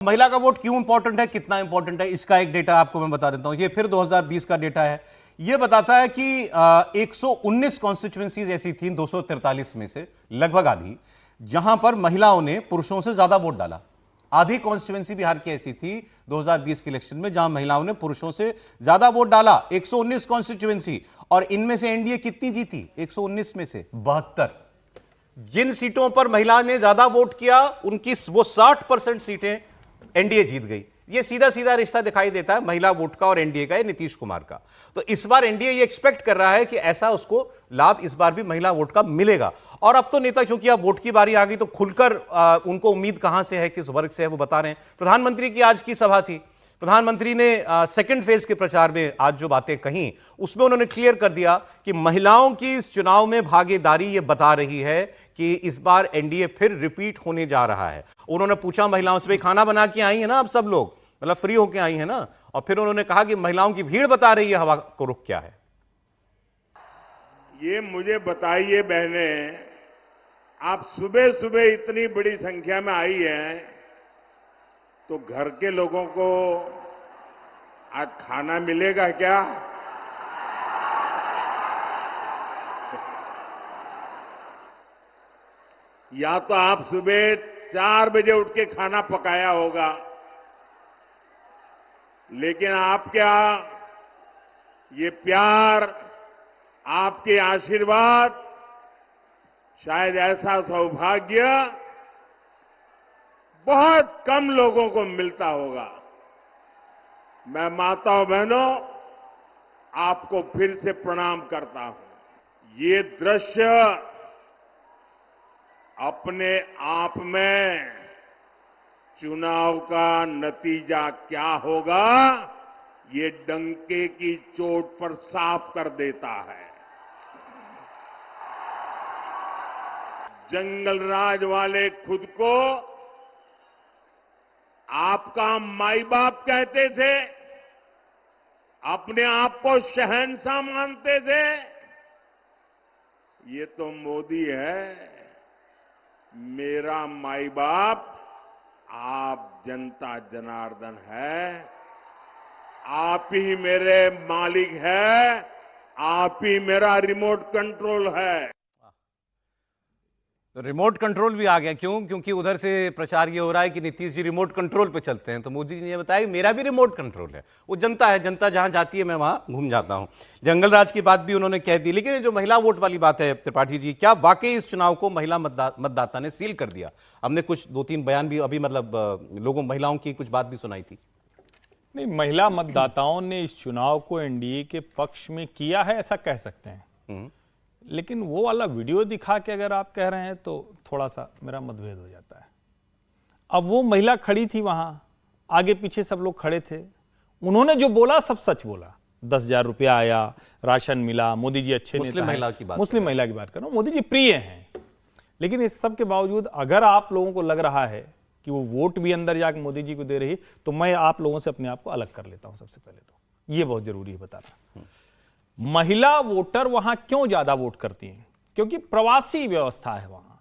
महिला का वोट क्यों इंपॉर्टेंट है, कितना इंपॉर्टेंट है, इसका एक डेटा आपको मैं बता देता हूं। ये फिर 2020 का डेटा है। ये बताता है कि 119 कॉन्स्टिट्यूएंसीज ऐसी थी 243 में से लगभग आधी, जहां पर महिलाओं ने पुरुषों से ज्यादा वोट डाला। आधी कॉन्स्टिट्यूएंसी बिहार की ऐसी थी 2020 के इलेक्शन में जहां महिलाओं ने पुरुषों से ज्यादा वोट डाला। 119 कॉन्स्टिट्यूएंसी, और इनमें से एनडीए कितनी जीती? 119 में से 72। जिन सीटों पर महिला ने ज्यादा वोट किया उनकी वो 60% सीटें एनडीए जीत गई। ये सीधा सीधा रिश्ता दिखाई देता है महिला वोट का और एनडीए का, नीतीश कुमार का। तो इस बार एनडीए ये एक्सपेक्ट कर रहा है कि ऐसा उसको लाभ इस बार भी महिला वोट का मिलेगा। और अब तो नेता, क्योंकि अब वोट की बारी आ गई, तो खुलकर उनको उम्मीद कहां से है, किस वर्ग से है, वो बता रहे हैं। प्रधानमंत्री की आज की सभा थी। प्रधानमंत्री ने सेकंड फेज के प्रचार में आज जो बातें कही उसमें उन्होंने क्लियर कर दिया कि महिलाओं की इस चुनाव में भागीदारी ये बता रही है कि इस बार एनडीए फिर रिपीट होने जा रहा है। उन्होंने पूछा महिलाओं से, भाई खाना बना के आई है ना, अब सब लोग मतलब फ्री होके आई है ना? और फिर उन्होंने कहा कि महिलाओं की भीड़ बता रही है हवा को रुख क्या है। ये मुझे बताइए बहनें, आप सुबह सुबह इतनी बड़ी संख्या में आई हैं, तो घर के लोगों को आज खाना मिलेगा क्या? या तो आप सुबह 4 बजे उठ के खाना पकाया होगा, लेकिन आपका ये प्यार, आपके आशीर्वाद, शायद ऐसा सौभाग्य बहुत कम लोगों को मिलता होगा। मैं माताओं बहनों आपको फिर से प्रणाम करता हूं। ये दृश्य अपने आप में चुनाव का नतीजा क्या होगा, ये डंके की चोट पर साफ कर देता है। जंगल राज वाले खुद को आपका माई बाप कहते थे, अपने आप को शहंशाह मानते थे। ये तो मोदी है, मेरा माई बाप आप जनता जनार्दन है। आप ही मेरे मालिक है, आप ही मेरा रिमोट कंट्रोल है। तो रिमोट कंट्रोल भी आ गया। क्यों? क्योंकि उधर से प्रचार ये हो रहा है कि नीतीश जी रिमोट कंट्रोल पे चलते हैं, तो मोदी जी ने बताया कि मेरा भी रिमोट कंट्रोल है। वो जनता है, जनता जहां जाती है मैं वहां घूम जाता हूं। जंगल राज की बात भी उन्होंने कह दी। लेकिन ये जो महिला वोट वाली बात है त्रिपाठी जी, क्या वाकई इस चुनाव को महिला मतदाता ने सील कर दिया? हमने कुछ 2-3 बयान भी अभी लोगों महिलाओं की कुछ बात भी सुनाई थी। नहीं, महिला मतदाताओं ने इस चुनाव को एनडीए के पक्ष में किया है, ऐसा कह सकते हैं। लेकिन वो वाला वीडियो दिखा के अगर आप कह रहे हैं तो थोड़ा सा मेरा मतभेद हो जाता है। अब वो महिला खड़ी थी वहां, आगे पीछे सब लोग खड़े थे, उन्होंने जो बोला सब सच बोला। 10,000 रुपया आया, राशन मिला, मोदी जी अच्छे नेता हैं। मुस्लिम महिला की बात कर रहा हूं, मोदी जी प्रिय हैं। लेकिन इस सब के बावजूद अगर आप लोगों को लग रहा है कि वो वोट भी अंदर जाकर मोदी जी को दे रही, तो मैं आप लोगों से अपने आप को अलग कर लेता हूं। सबसे पहले तो ये बहुत जरूरी है बताना, महिला वोटर वहां क्यों ज्यादा वोट करती हैं? क्योंकि प्रवासी व्यवस्था है वहां।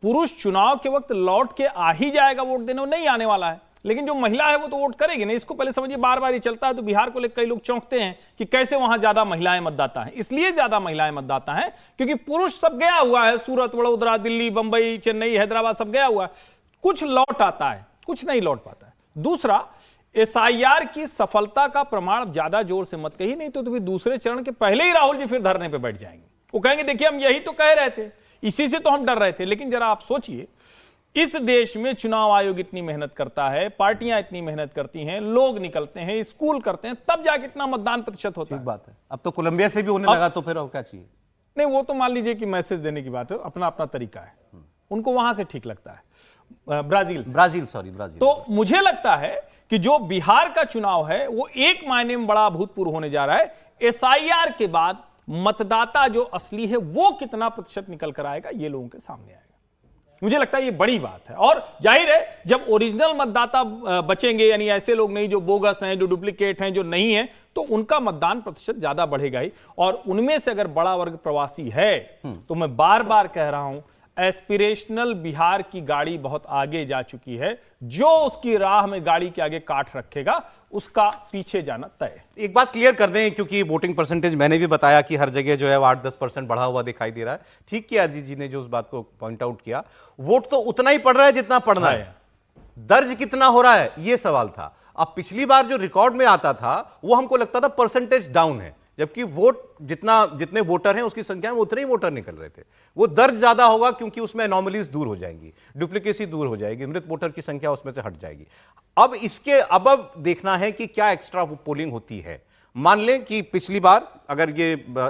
पुरुष चुनाव के वक्त लौट के आ ही जाएगा वोट देने, वो नहीं आने वाला है। लेकिन जो महिला है वो तो वोट करेगी नहीं। इसको पहले समझिए, बार बार ये चलता है। तो बिहार को लेकर कई लोग चौंकते हैं कि कैसे वहां ज्यादा महिलाएं मतदाता हैं। इसलिए ज्यादा महिलाएं मतदाता हैं क्योंकि पुरुष सब गया हुआ है, सूरत, वडोदरा, दिल्ली, बंबई, चेन्नई, हैदराबाद सब गया हुआ है। कुछ लौट आता है, कुछ नहीं लौट पाता है। दूसरा, एसआईआर की सफलता का प्रमाण ज्यादा जोर से मत कही, नहीं तो फिर दूसरे चरण के पहले ही राहुल जी फिर धरने पे बैठ जाएंगे। वो कहेंगे देखिए हम यही तो कह रहे थे, इसी से तो हम डर रहे थे। लेकिन जरा आप सोचिए, इस देश में चुनाव आयोग इतनी मेहनत करता है, पार्टियां इतनी मेहनत करती हैं, लोग निकलते हैं, स्कूल करते हैं, तब जाके इतना मतदान प्रतिशत होता है। बात है, अब तो कोलंबिया से भी होने लगा, तो फिर अब क्या चाहिए? नहीं, वो तो मान लीजिए कि मैसेज देने की बात है, अपना अपना तरीका है, उनको वहां से ठीक लगता है। ब्राजील। तो मुझे लगता है कि जो बिहार का चुनाव है वो एक मायने में बड़ा अभूतपूर्व होने जा रहा है। एसआईआर के बाद मतदाता जो असली है वो कितना प्रतिशत निकल कर आएगा, ये लोगों के सामने आएगा। मुझे लगता है ये बड़ी बात है। और जाहिर है, जब ओरिजिनल मतदाता बचेंगे, यानी ऐसे लोग नहीं जो बोगस हैं, जो डुप्लीकेट हैं, जो नहीं है, तो उनका मतदान प्रतिशत ज्यादा बढ़ेगा ही। और उनमें से अगर बड़ा वर्ग प्रवासी है, तो मैं बार बार कह रहा हूं, एस्पिरेशनल बिहार की गाड़ी बहुत आगे जा चुकी है। जो उसकी राह में गाड़ी के आगे काट रखेगा उसका पीछे जाना तय। एक बात क्लियर कर दें, क्योंकि वोटिंग परसेंटेज मैंने भी बताया कि हर जगह जो है वो 8-10% बढ़ा हुआ दिखाई दे रहा है। ठीक किया जी ने जो उस बात को पॉइंट आउट किया। वोट तो उतना ही पड़ रहा है जितना पड़ना है, दर्ज कितना हो रहा है ये सवाल था। अब पिछली बार जो रिकॉर्ड में आता था वो हमको लगता था परसेंटेज डाउन है, जबकि वोट जितने वोटर हैं उसकी संख्या में उतने ही वोटर निकल रहे थे। वो दर्ज ज्यादा होगा क्योंकि उसमें एनोमलीज दूर हो जाएंगी, डुप्लीकेसी दूर हो जाएगी, मृत वोटर की संख्या उसमें से हट जाएगी। अब देखना है कि क्या एक्स्ट्रा पोलिंग होती है। मान लें कि पिछली बार अगर ये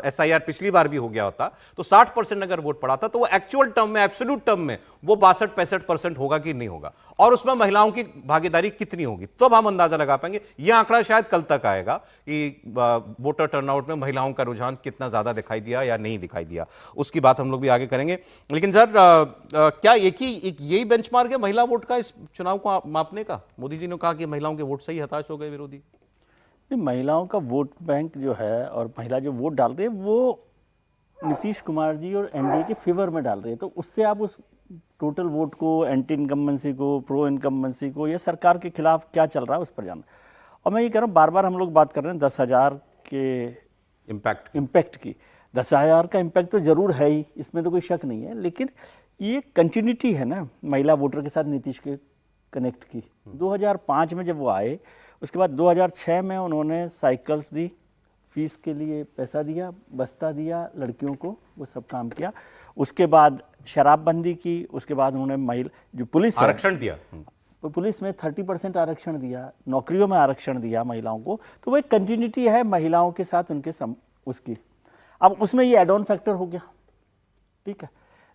एसआईआर पिछली बार भी हो गया होता तो 60% अगर वोट पड़ा था तो वो एक्चुअल टर्म में, एब्सोल्यूट टर्म में वो 62-65% होगा कि नहीं होगा, और उसमें महिलाओं की भागीदारी कितनी होगी, तो अब हम अंदाजा लगा पाएंगे। यह आंकड़ा शायद कल तक आएगा कि वोटर टर्नआउट में महिलाओं का रुझान कितना ज्यादा दिखाई दिया या नहीं दिखाई दिया, उसकी बात हम लोग भी आगे करेंगे। लेकिन सर, क्या यही बेंचमार्क है महिला वोट का इस चुनाव को मापने का? मोदी जी ने कहा कि महिलाओं के वोट से ही हताश हो गए विरोधी। महिलाओं का वोट बैंक जो है और महिला जो वोट डाल रही है वो नीतीश कुमार जी और एनडीए के फेवर में डाल रही है, तो उससे आप उस टोटल वोट को, एंटी इनकम्बेंसी को, प्रो इनकम्बेंसी को, या सरकार के खिलाफ क्या चल रहा है उस पर जाना। और मैं ये कह रहा हूँ, बार बार हम लोग बात कर रहे हैं 10,000 के इम्पैक्ट की। 10,000 का इम्पैक्ट तो जरूर है ही, इसमें तो कोई शक नहीं है, लेकिन ये कंटिन्यूटी है ना महिला वोटर के साथ नीतीश के कनेक्ट की। 2005 में जब वो आए, उसके बाद 2006 में उन्होंने साइकिल्स दी, फीस के लिए पैसा दिया, बस्ता दिया लड़कियों को, वो सब काम किया। उसके बाद शराबबंदी की, उसके बाद उन्होंने महिला जो पुलिस आरक्षण दिया, तो पुलिस में 30% आरक्षण दिया, नौकरियों में आरक्षण दिया महिलाओं को। तो वो एक कंटिन्यूटी है महिलाओं के साथ उनके उसकी। अब उसमें ये एड ऑन फैक्टर हो गया, ठीक है।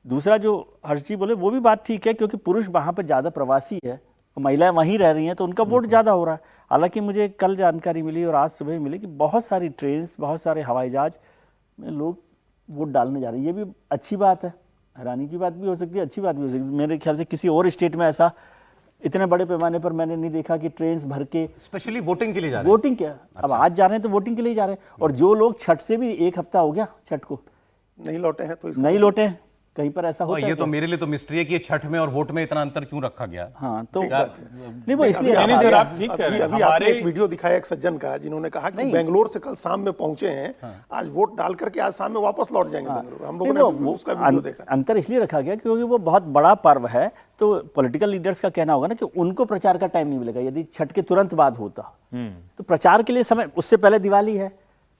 दूसरा जो हर्ष जी बोले वो भी बात ठीक है, क्योंकि पुरुष वहाँ पर ज़्यादा प्रवासी है, महिलाएं वहीं रह रही हैं, तो उनका वोट ज़्यादा हो रहा है। हालांकि मुझे कल जानकारी मिली और आज सुबह मिली कि बहुत सारी ट्रेन्स, बहुत सारे हवाई जहाज में लोग वोट डालने जा रहे हैं। ये भी अच्छी बात है, हैरानी की बात भी हो सकती है, अच्छी बात भी हो सकती है। मेरे ख्याल से किसी और स्टेट में ऐसा इतने बड़े पैमाने पर मैंने नहीं देखा कि ट्रेन्स भर के स्पेशली वोटिंग के लिए जा रहे हैं। वोटिंग क्या, अब आज जा रहे हैं तो वोटिंग के लिए जा रहे हैं। और जो लोग छठ से भी 1 हफ्ता हो गया, छठ को नहीं लौटे हैं, तो नहीं लौटे हैं, कहीं पर ऐसा होता है? ये तो मेरे लिए तो मिस्ट्री है कि छठ में और वोट में इतना अंतर क्यों रखा गया। हाँ, तो नहीं वो इसलिए नहीं सर, आप ठीक कह रहे हैं। अभी आपने एक वीडियो दिखाया एक सज्जन का, जिन्होंने कहा कि बेंगलोर से कल शाम में पहुंचे हैं, आज वोट डाल करके आज शाम में वापस लौट जाएंगे बेंगलोर। हम लोगों ने उसका वीडियो देखा। अंतर इसलिए रखा गया क्योंकि वो बहुत बड़ा पर्व है, तो पॉलिटिकल लीडर्स का कहना होगा ना कि उनको प्रचार का टाइम नहीं मिलेगा। यदि छठ के तुरंत बाद होता तो प्रचार के लिए समय, उससे पहले दिवाली है,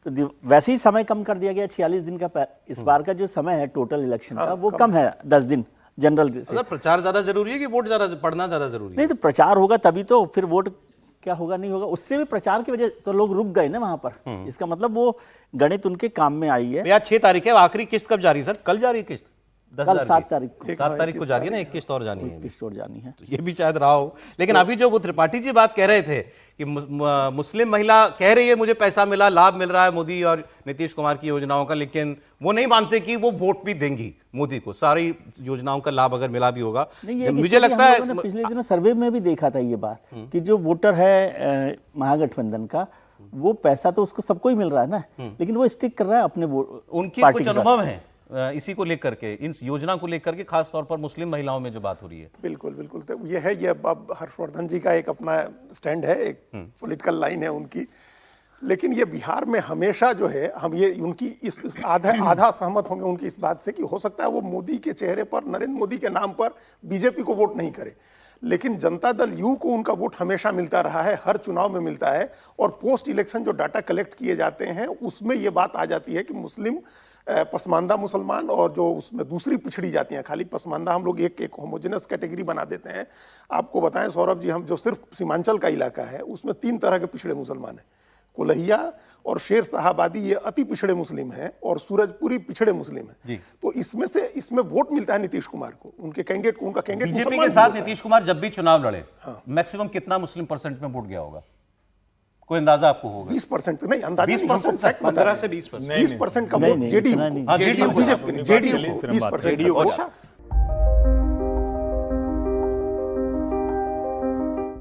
तो वैसे ही समय कम कर दिया गया। 46 दिन का इस बार का जो समय है टोटल इलेक्शन का, वो कम है 10 दिन जनरल से। प्रचार ज्यादा जरूरी है कि वोट ज्यादा पढ़ना ज्यादा जरूरी है? नहीं, तो प्रचार होगा तभी तो, फिर वोट क्या होगा नहीं होगा, उससे भी प्रचार की वजह तो लोग रुक गए ना वहां पर। इसका मतलब वो गणित उनके काम में आई है। यार 6 तारीख है, आखिरी किस्त कब जारी सर? कल जारी है किस्त? कल 7 तारीख को, 7 तारीख को जारी है ना, 1 किस्त और जानी है। किस्त और जानी है, तो ये भी शायद रहा हो। लेकिन अभी जो वो त्रिपाठी जी बात कह रहे थे कि मुस्लिम महिला कह रही है मुझे पैसा मिला, लाभ मिल रहा है मोदी और नीतीश कुमार की योजनाओं का, लेकिन वो नहीं मानते कि वो वोट भी देंगी मोदी को, सारी योजनाओं का लाभ अगर मिला भी होगा। मुझे लगता है पिछले दिनों सर्वे में भी देखा था ये बात कि जो वोटर है महागठबंधन का, वो पैसा तो उसको सबको ही मिल रहा है ना, लेकिन वो स्टिक कर रहा है अपने उनकी कुछ अनुभव है इसी को लेकर के, इन योजना को लेकर के, खास तौर पर मुस्लिम महिलाओं में जो बात हो रही है। बिल्कुल बिल्कुल, तो ये है, ये अब हर्षवर्धन जी का एक अपना स्टैंड है, एक पॉलिटिकल लाइन है उनकी। लेकिन ये बिहार में हमेशा जो है, हम ये उनकी इस आधा सहमत होंगे उनकी इस बात से कि हो सकता है वो मोदी के चेहरे पर, नरेंद्र मोदी के नाम पर बीजेपी को वोट नहीं करे, लेकिन जनता दल यू को उनका वोट हमेशा मिलता रहा है, हर चुनाव में मिलता है। और पोस्ट इलेक्शन जो डाटा कलेक्ट किए जाते हैं उसमें ये बात आ जाती है कि मुस्लिम, पसमानदा मुसलमान और जो उसमें दूसरी पिछड़ी जातियां, खाली पसमानदा हम लोग एक होमोजेनस कैटेगरी बना देते हैं। आपको बताएं सौरभ जी, हम जो सिर्फ सीमांचल का इलाका है उसमें 3 तरह के पिछड़े मुसलमान हैं, कोल्हिया और शेर साहबादी ये अति पिछड़े मुस्लिम हैं, और सूरजपुरी पिछड़े मुस्लिम हैं। तो इसमें वोट मिलता है नीतीश कुमार को, उनके कैंडिडेट को, उनका कैंडिडेट बीजेपी के साथ नीतीश कुमार जब भी चुनाव लड़े, मैक्सिमम कितना मुस्लिम परसेंट में वोट गया होगा? कोई अंदाजा आपको होगा? 20% नहीं, अंदाजा 20%, 15 से 20%। 20% का वोट जेडीयू, बीजेपी, जेडीयू को 20%।